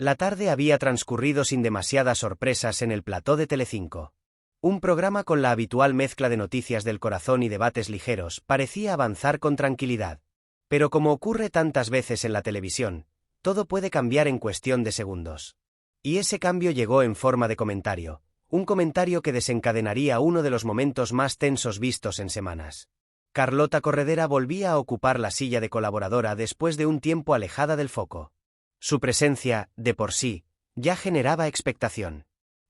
La tarde había transcurrido sin demasiadas sorpresas en el plató de Telecinco. Un programa con la habitual mezcla de noticias del corazón y debates ligeros parecía avanzar con tranquilidad. Pero como ocurre tantas veces en la televisión, todo puede cambiar en cuestión de segundos. Y ese cambio llegó en forma de comentario, un comentario que desencadenaría uno de los momentos más tensos vistos en semanas. Carlota Corredera volvía a ocupar la silla de colaboradora después de un tiempo alejada del foco. Su presencia, de por sí, ya generaba expectación.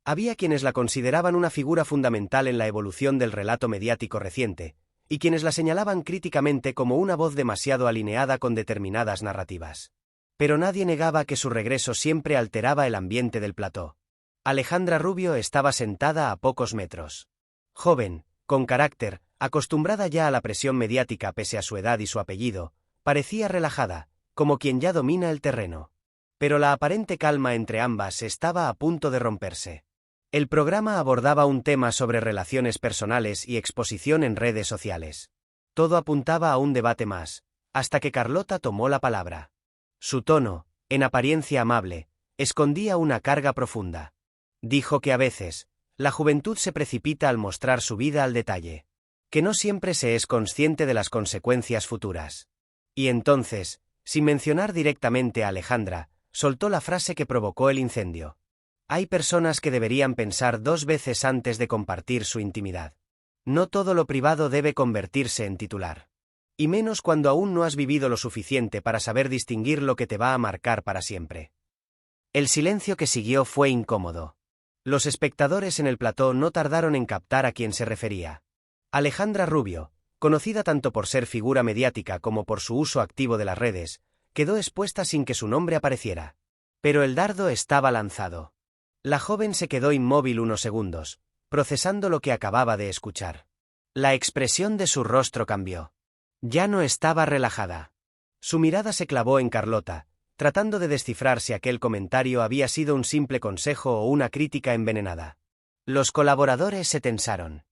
Había quienes la consideraban una figura fundamental en la evolución del relato mediático reciente, y quienes la señalaban críticamente como una voz demasiado alineada con determinadas narrativas. Pero nadie negaba que su regreso siempre alteraba el ambiente del plató. Alejandra Rubio estaba sentada a pocos metros. Joven, con carácter, acostumbrada ya a la presión mediática pese a su edad y su apellido, parecía relajada, como quien ya domina el terreno. Pero la aparente calma entre ambas estaba a punto de romperse. El programa abordaba un tema sobre relaciones personales y exposición en redes sociales. Todo apuntaba a un debate más, hasta que Carlota tomó la palabra. Su tono, en apariencia amable, escondía una carga profunda. Dijo que a veces, la juventud se precipita al mostrar su vida al detalle, que no siempre se es consciente de las consecuencias futuras. Y entonces, sin mencionar directamente a Alejandra, soltó la frase que provocó el incendio. Hay personas que deberían pensar 2 veces antes de compartir su intimidad. No todo lo privado debe convertirse en titular. Y menos cuando aún no has vivido lo suficiente para saber distinguir lo que te va a marcar para siempre. El silencio que siguió fue incómodo. Los espectadores en el plató no tardaron en captar a quién se refería. Alejandra Rubio, conocida tanto por ser figura mediática como por su uso activo de las redes, quedó expuesta sin que su nombre apareciera. Pero el dardo estaba lanzado. La joven se quedó inmóvil unos segundos, procesando lo que acababa de escuchar. La expresión de su rostro cambió. Ya no estaba relajada. Su mirada se clavó en Carlota, tratando de descifrar si aquel comentario había sido un simple consejo o una crítica envenenada. Los colaboradores se tensaron.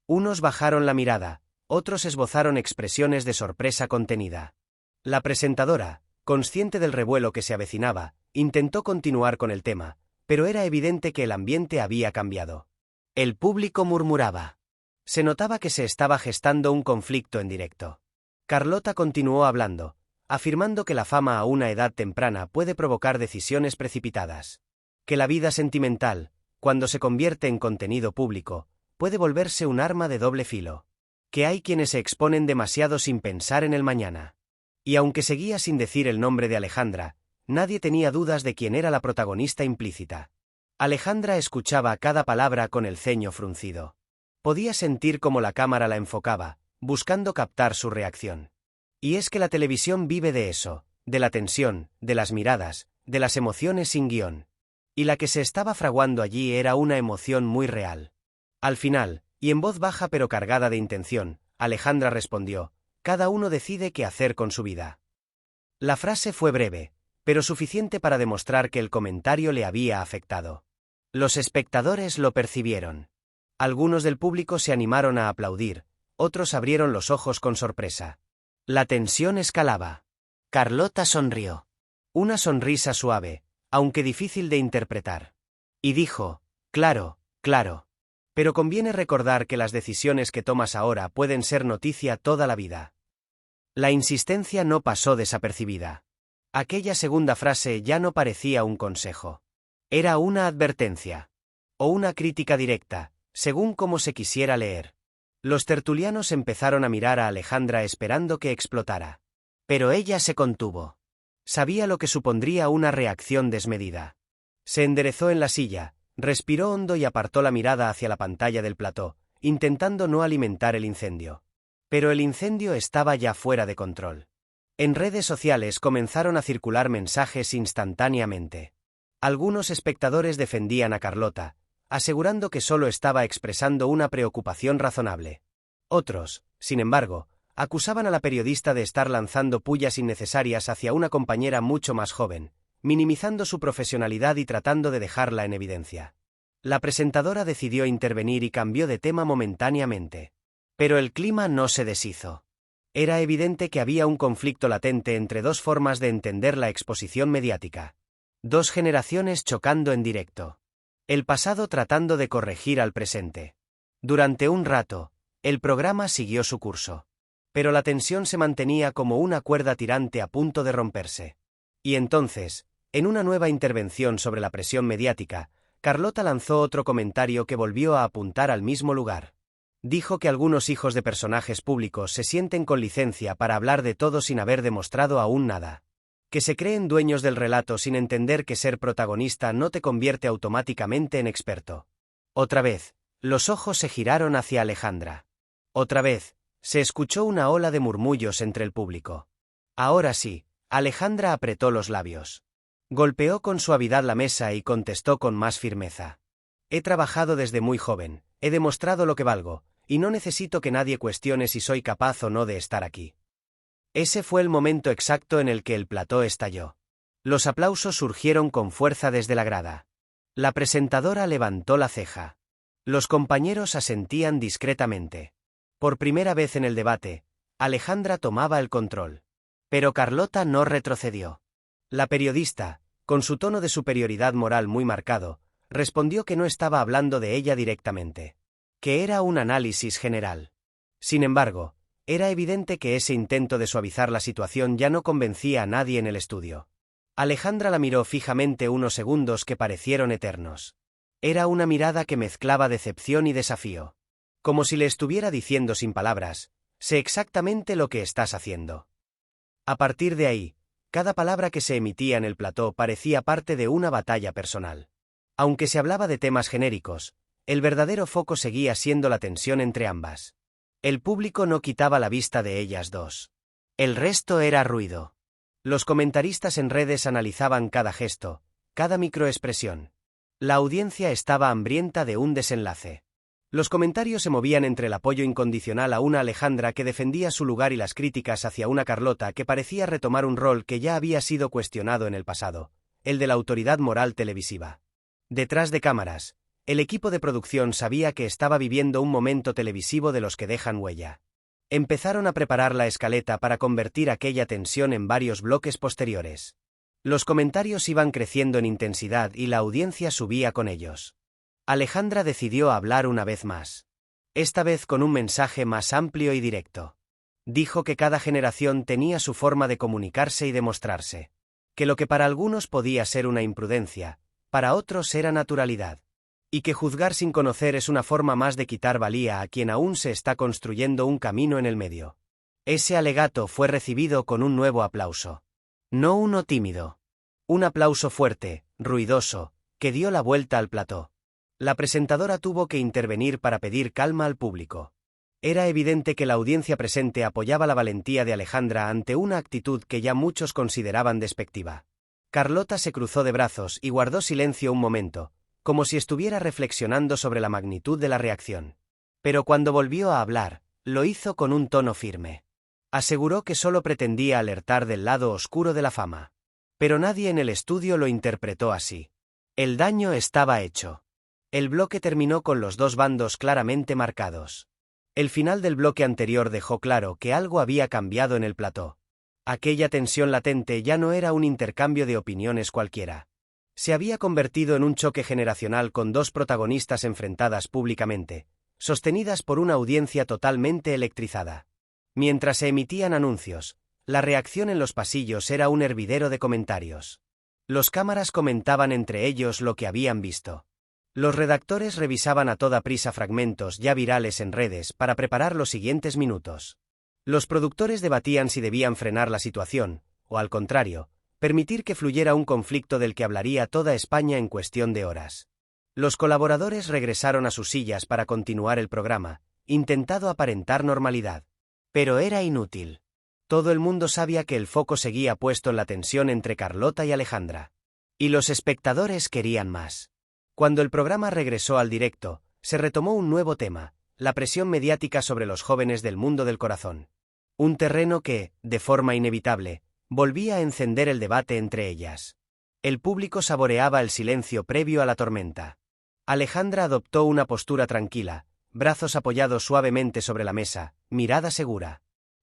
Unos bajaron la mirada, otros esbozaron expresiones de sorpresa contenida. La presentadora, consciente del revuelo que se avecinaba, intentó continuar con el tema, pero era evidente que el ambiente había cambiado. El público murmuraba. Se notaba que se estaba gestando un conflicto en directo. Carlota continuó hablando, afirmando que la fama a una edad temprana puede provocar decisiones precipitadas. Que la vida sentimental, cuando se convierte en contenido público, puede volverse un arma de doble filo. Que hay quienes se exponen demasiado sin pensar en el mañana. Y aunque seguía sin decir el nombre de Alejandra, nadie tenía dudas de quién era la protagonista implícita. Alejandra escuchaba cada palabra con el ceño fruncido. Podía sentir cómo la cámara la enfocaba, buscando captar su reacción. Y es que la televisión vive de eso, de la tensión, de las miradas, de las emociones sin guión. Y la que se estaba fraguando allí era una emoción muy real. Al final, y en voz baja pero cargada de intención, Alejandra respondió: cada uno decide qué hacer con su vida. La frase fue breve, pero suficiente para demostrar que el comentario le había afectado. Los espectadores lo percibieron. Algunos del público se animaron a aplaudir, otros abrieron los ojos con sorpresa. La tensión escalaba. Carlota sonrió. Una sonrisa suave, aunque difícil de interpretar. Y dijo: claro, claro. Pero conviene recordar que las decisiones que tomas ahora pueden ser noticia toda la vida. La insistencia no pasó desapercibida. Aquella segunda frase ya no parecía un consejo. Era una advertencia. O una crítica directa, según cómo se quisiera leer. Los tertulianos empezaron a mirar a Alejandra esperando que explotara. Pero ella se contuvo. Sabía lo que supondría una reacción desmedida. Se enderezó en la silla, respiró hondo y apartó la mirada hacia la pantalla del plató, intentando no alimentar el incendio. Pero el incendio estaba ya fuera de control. En redes sociales comenzaron a circular mensajes instantáneamente. Algunos espectadores defendían a Carlota, asegurando que solo estaba expresando una preocupación razonable. Otros, sin embargo, acusaban a la periodista de estar lanzando pullas innecesarias hacia una compañera mucho más joven, minimizando su profesionalidad y tratando de dejarla en evidencia. La presentadora decidió intervenir y cambió de tema momentáneamente. Pero el clima no se deshizo. Era evidente que había un conflicto latente entre dos formas de entender la exposición mediática. Dos generaciones chocando en directo. El pasado tratando de corregir al presente. Durante un rato, el programa siguió su curso. Pero la tensión se mantenía como una cuerda tirante a punto de romperse. Y entonces, en una nueva intervención sobre la presión mediática, Carlota lanzó otro comentario que volvió a apuntar al mismo lugar. Dijo que algunos hijos de personajes públicos se sienten con licencia para hablar de todo sin haber demostrado aún nada. Que se creen dueños del relato sin entender que ser protagonista no te convierte automáticamente en experto. Otra vez, los ojos se giraron hacia Alejandra. Otra vez, se escuchó una ola de murmullos entre el público. Ahora sí, Alejandra apretó los labios. Golpeó con suavidad la mesa y contestó con más firmeza. He trabajado desde muy joven, he demostrado lo que valgo, y no necesito que nadie cuestione si soy capaz o no de estar aquí. Ese fue el momento exacto en el que el plató estalló. Los aplausos surgieron con fuerza desde la grada. La presentadora levantó la ceja. Los compañeros asentían discretamente. Por primera vez en el debate, Alejandra tomaba el control. Pero Carlota no retrocedió. La periodista, con su tono de superioridad moral muy marcado, respondió que no estaba hablando de ella directamente. Que era un análisis general. Sin embargo, era evidente que ese intento de suavizar la situación ya no convencía a nadie en el estudio. Alejandra la miró fijamente unos segundos que parecieron eternos. Era una mirada que mezclaba decepción y desafío. Como si le estuviera diciendo sin palabras, sé exactamente lo que estás haciendo. A partir de ahí, cada palabra que se emitía en el plató parecía parte de una batalla personal. Aunque se hablaba de temas genéricos, el verdadero foco seguía siendo la tensión entre ambas. El público no quitaba la vista de ellas dos. El resto era ruido. Los comentaristas en redes analizaban cada gesto, cada microexpresión. La audiencia estaba hambrienta de un desenlace. Los comentarios se movían entre el apoyo incondicional a una Alejandra que defendía su lugar y las críticas hacia una Carlota que parecía retomar un rol que ya había sido cuestionado en el pasado, el de la autoridad moral televisiva. Detrás de cámaras, el equipo de producción sabía que estaba viviendo un momento televisivo de los que dejan huella. Empezaron a preparar la escaleta para convertir aquella tensión en varios bloques posteriores. Los comentarios iban creciendo en intensidad y la audiencia subía con ellos. Alejandra decidió hablar una vez más. Esta vez con un mensaje más amplio y directo. Dijo que cada generación tenía su forma de comunicarse y demostrarse. Que lo que para algunos podía ser una imprudencia, para otros era naturalidad. Y que juzgar sin conocer es una forma más de quitar valía a quien aún se está construyendo un camino en el medio. Ese alegato fue recibido con un nuevo aplauso. No uno tímido. Un aplauso fuerte, ruidoso, que dio la vuelta al plató. La presentadora tuvo que intervenir para pedir calma al público. Era evidente que la audiencia presente apoyaba la valentía de Alejandra ante una actitud que ya muchos consideraban despectiva. Carlota se cruzó de brazos y guardó silencio un momento, como si estuviera reflexionando sobre la magnitud de la reacción. Pero cuando volvió a hablar, lo hizo con un tono firme. Aseguró que solo pretendía alertar del lado oscuro de la fama. Pero nadie en el estudio lo interpretó así. El daño estaba hecho. El bloque terminó con los dos bandos claramente marcados. El final del bloque anterior dejó claro que algo había cambiado en el plató. Aquella tensión latente ya no era un intercambio de opiniones cualquiera. Se había convertido en un choque generacional con dos protagonistas enfrentadas públicamente, sostenidas por una audiencia totalmente electrizada. Mientras se emitían anuncios, la reacción en los pasillos era un hervidero de comentarios. Los cámaras comentaban entre ellos lo que habían visto. Los redactores revisaban a toda prisa fragmentos ya virales en redes para preparar los siguientes minutos. Los productores debatían si debían frenar la situación, o al contrario, permitir que fluyera un conflicto del que hablaría toda España en cuestión de horas. Los colaboradores regresaron a sus sillas para continuar el programa, intentando aparentar normalidad. Pero era inútil. Todo el mundo sabía que el foco seguía puesto en la tensión entre Carlota y Alejandra. Y los espectadores querían más. Cuando el programa regresó al directo, se retomó un nuevo tema, la presión mediática sobre los jóvenes del mundo del corazón. Un terreno que, de forma inevitable, volvía a encender el debate entre ellas. El público saboreaba el silencio previo a la tormenta. Alejandra adoptó una postura tranquila, brazos apoyados suavemente sobre la mesa, mirada segura.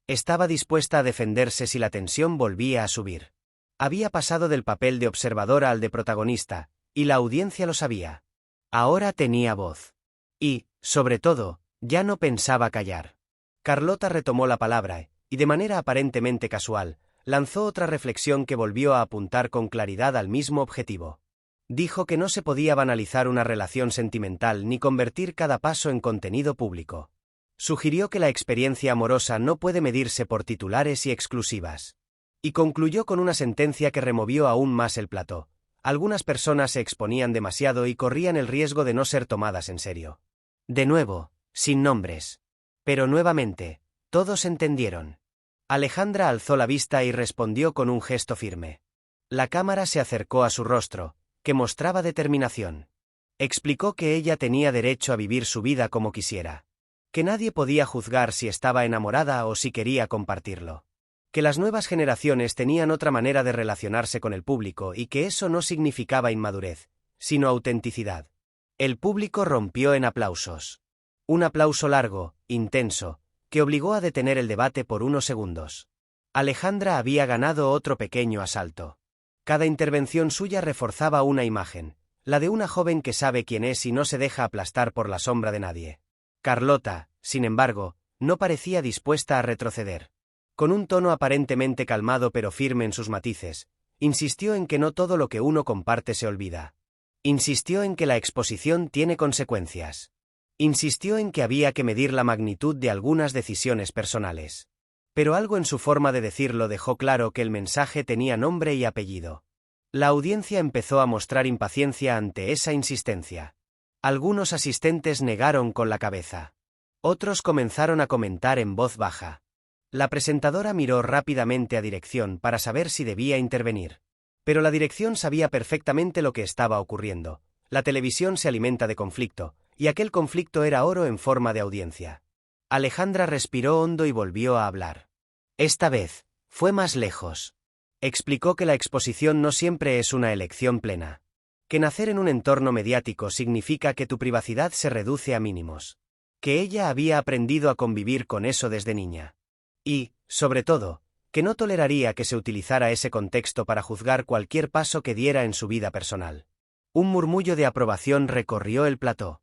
Estaba dispuesta a defenderse si la tensión volvía a subir. Había pasado del papel de observadora al de protagonista, y la audiencia lo sabía. Ahora tenía voz. Y, sobre todo, ya no pensaba callar. Carlota retomó la palabra, y de manera aparentemente casual, lanzó otra reflexión que volvió a apuntar con claridad al mismo objetivo. Dijo que no se podía banalizar una relación sentimental ni convertir cada paso en contenido público. Sugirió que la experiencia amorosa no puede medirse por titulares y exclusivas. Y concluyó con una sentencia que removió aún más el plató. Algunas personas se exponían demasiado y corrían el riesgo de no ser tomadas en serio. De nuevo, sin nombres. Pero nuevamente, todos entendieron. Alejandra alzó la vista y respondió con un gesto firme. La cámara se acercó a su rostro, que mostraba determinación. Explicó que ella tenía derecho a vivir su vida como quisiera. Que nadie podía juzgar si estaba enamorada o si quería compartirlo. Que las nuevas generaciones tenían otra manera de relacionarse con el público y que eso no significaba inmadurez, sino autenticidad. El público rompió en aplausos. Un aplauso largo, intenso, que obligó a detener el debate por unos segundos. Alejandra había ganado otro pequeño asalto. Cada intervención suya reforzaba una imagen, la de una joven que sabe quién es y no se deja aplastar por la sombra de nadie. Carlota, sin embargo, no parecía dispuesta a retroceder. Con un tono aparentemente calmado pero firme en sus matices, insistió en que no todo lo que uno comparte se olvida. Insistió en que la exposición tiene consecuencias. Insistió en que había que medir la magnitud de algunas decisiones personales. Pero algo en su forma de decirlo dejó claro que el mensaje tenía nombre y apellido. La audiencia empezó a mostrar impaciencia ante esa insistencia. Algunos asistentes negaron con la cabeza. Otros comenzaron a comentar en voz baja. La presentadora miró rápidamente a dirección para saber si debía intervenir. Pero la dirección sabía perfectamente lo que estaba ocurriendo. La televisión se alimenta de conflicto, y aquel conflicto era oro en forma de audiencia. Alejandra respiró hondo y volvió a hablar. Esta vez, fue más lejos. Explicó que la exposición no siempre es una elección plena. Que nacer en un entorno mediático significa que tu privacidad se reduce a mínimos. Que ella había aprendido a convivir con eso desde niña. Y, sobre todo, que no toleraría que se utilizara ese contexto para juzgar cualquier paso que diera en su vida personal. Un murmullo de aprobación recorrió el plató.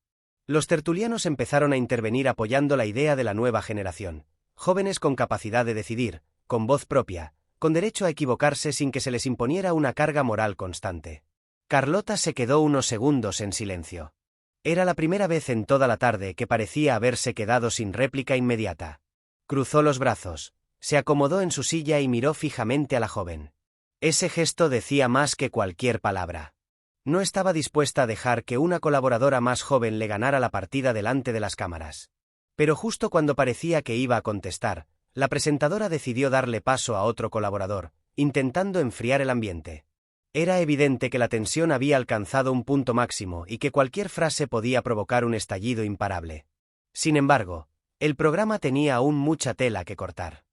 Los tertulianos empezaron a intervenir apoyando la idea de la nueva generación. Jóvenes con capacidad de decidir, con voz propia, con derecho a equivocarse sin que se les imponiera una carga moral constante. Carlota se quedó unos segundos en silencio. Era la primera vez en toda la tarde que parecía haberse quedado sin réplica inmediata. Cruzó los brazos, se acomodó en su silla y miró fijamente a la joven. Ese gesto decía más que cualquier palabra. No estaba dispuesta a dejar que una colaboradora más joven le ganara la partida delante de las cámaras. Pero justo cuando parecía que iba a contestar, la presentadora decidió darle paso a otro colaborador, intentando enfriar el ambiente. Era evidente que la tensión había alcanzado un punto máximo y que cualquier frase podía provocar un estallido imparable. Sin embargo, el programa tenía aún mucha tela que cortar.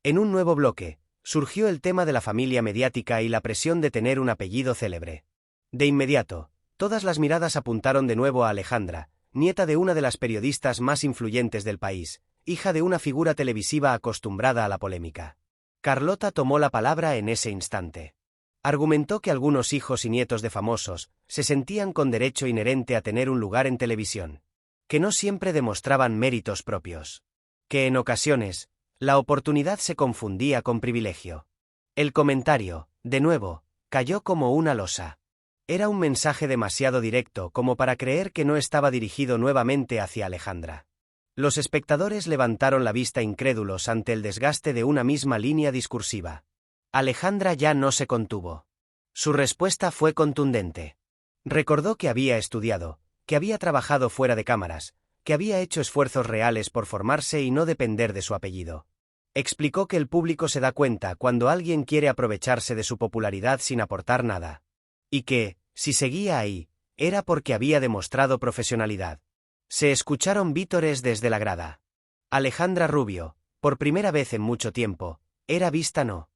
En un nuevo bloque, surgió el tema de la familia mediática y la presión de tener un apellido célebre. De inmediato, todas las miradas apuntaron de nuevo a Alejandra, nieta de una de las periodistas más influyentes del país, hija de una figura televisiva acostumbrada a la polémica. Carlota tomó la palabra en ese instante. Argumentó que algunos hijos y nietos de famosos se sentían con derecho inherente a tener un lugar en televisión. Que no siempre demostraban méritos propios. Que en ocasiones, la oportunidad se confundía con privilegio. El comentario, de nuevo, cayó como una losa. Era un mensaje demasiado directo como para creer que no estaba dirigido nuevamente hacia Alejandra. Los espectadores levantaron la vista incrédulos ante el desgaste de una misma línea discursiva. Alejandra ya no se contuvo. Su respuesta fue contundente. Recordó que había estudiado, que había trabajado fuera de cámaras, que había hecho esfuerzos reales por formarse y no depender de su apellido. Explicó que el público se da cuenta cuando alguien quiere aprovecharse de su popularidad sin aportar nada. Y que, si seguía ahí, era porque había demostrado profesionalidad. Se escucharon vítores desde la grada. Alejandra Rubio, por primera vez en mucho tiempo, era vista no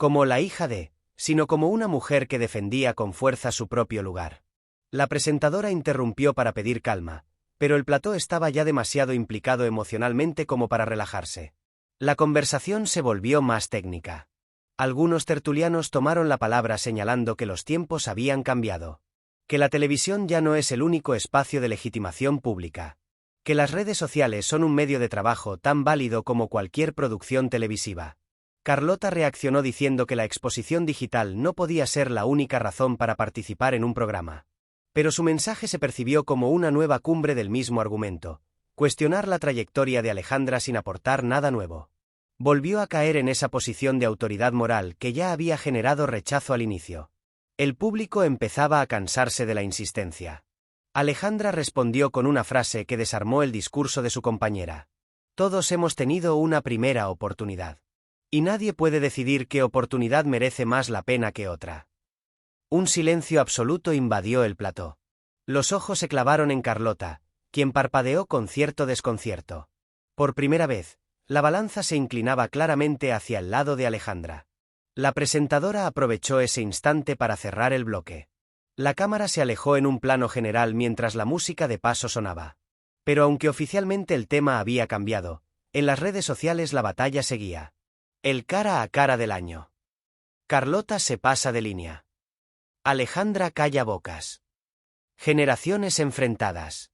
como la hija de, sino como una mujer que defendía con fuerza su propio lugar. La presentadora interrumpió para pedir calma, pero el plató estaba ya demasiado implicado emocionalmente como para relajarse. La conversación se volvió más técnica. Algunos tertulianos tomaron la palabra señalando que los tiempos habían cambiado. Que la televisión ya no es el único espacio de legitimación pública. Que las redes sociales son un medio de trabajo tan válido como cualquier producción televisiva. Carlota reaccionó diciendo que la exposición digital no podía ser la única razón para participar en un programa. Pero su mensaje se percibió como una nueva cumbre del mismo argumento: cuestionar la trayectoria de Alejandra sin aportar nada nuevo. Volvió a caer en esa posición de autoridad moral que ya había generado rechazo al inicio. El público empezaba a cansarse de la insistencia. Alejandra respondió con una frase que desarmó el discurso de su compañera. Todos hemos tenido una primera oportunidad. Y nadie puede decidir qué oportunidad merece más la pena que otra. Un silencio absoluto invadió el plató. Los ojos se clavaron en Carlota, quien parpadeó con cierto desconcierto. Por primera vez, la balanza se inclinaba claramente hacia el lado de Alejandra. La presentadora aprovechó ese instante para cerrar el bloque. La cámara se alejó en un plano general mientras la música de paso sonaba. Pero aunque oficialmente el tema había cambiado, en las redes sociales la batalla seguía. El cara a cara del año. Carlota se pasa de línea. Alejandra calla bocas. Generaciones enfrentadas.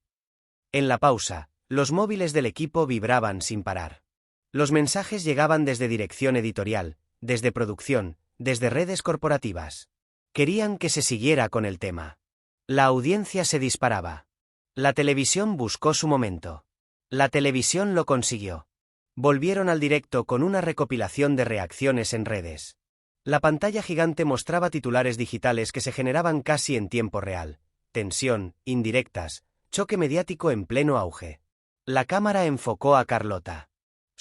En la pausa, los móviles del equipo vibraban sin parar. Los mensajes llegaban desde dirección editorial, desde producción, desde redes corporativas. Querían que se siguiera con el tema. La audiencia se disparaba. La televisión buscó su momento. La televisión lo consiguió. Volvieron al directo con una recopilación de reacciones en redes. La pantalla gigante mostraba titulares digitales que se generaban casi en tiempo real. Tensión, indirectas, choque mediático en pleno auge. La cámara enfocó a Carlota.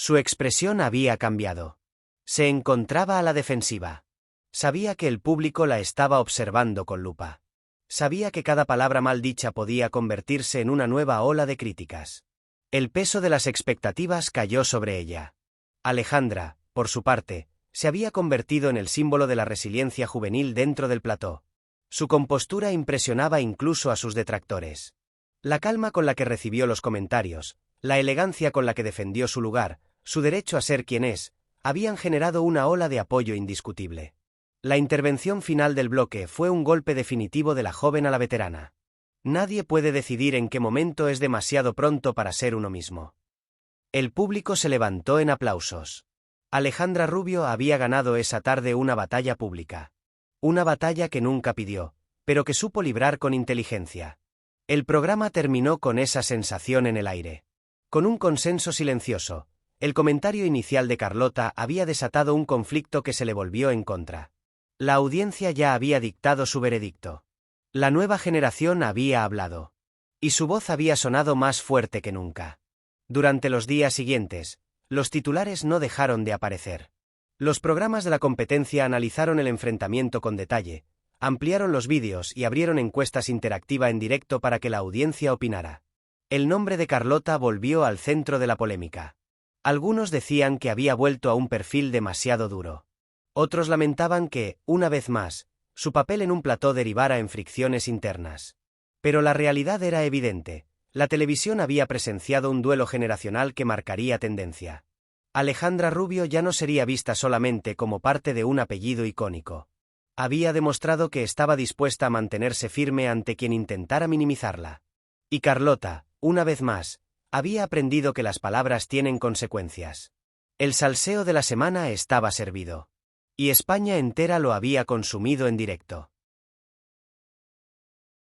Su expresión había cambiado. Se encontraba a la defensiva. Sabía que el público la estaba observando con lupa. Sabía que cada palabra mal dicha podía convertirse en una nueva ola de críticas. El peso de las expectativas cayó sobre ella. Alejandra, por su parte, se había convertido en el símbolo de la resiliencia juvenil dentro del plató. Su compostura impresionaba incluso a sus detractores. La calma con la que recibió los comentarios, la elegancia con la que defendió su lugar, su derecho a ser quien es, habían generado una ola de apoyo indiscutible. La intervención final del bloque fue un golpe definitivo de la joven a la veterana. Nadie puede decidir en qué momento es demasiado pronto para ser uno mismo. El público se levantó en aplausos. Alejandra Rubio había ganado esa tarde una batalla pública. Una batalla que nunca pidió, pero que supo librar con inteligencia. El programa terminó con esa sensación en el aire. Con un consenso silencioso, el comentario inicial de Carlota había desatado un conflicto que se le volvió en contra. La audiencia ya había dictado su veredicto. La nueva generación había hablado. Y su voz había sonado más fuerte que nunca. Durante los días siguientes, los titulares no dejaron de aparecer. Los programas de la competencia analizaron el enfrentamiento con detalle, ampliaron los vídeos y abrieron encuestas interactivas en directo para que la audiencia opinara. El nombre de Carlota volvió al centro de la polémica. Algunos decían que había vuelto a un perfil demasiado duro. Otros lamentaban que, una vez más, su papel en un plató derivara en fricciones internas. Pero la realidad era evidente. La televisión había presenciado un duelo generacional que marcaría tendencia. Alejandra Rubio ya no sería vista solamente como parte de un apellido icónico. Había demostrado que estaba dispuesta a mantenerse firme ante quien intentara minimizarla. Y Carlota, una vez más, había aprendido que las palabras tienen consecuencias. El salseo de la semana estaba servido. Y España entera lo había consumido en directo.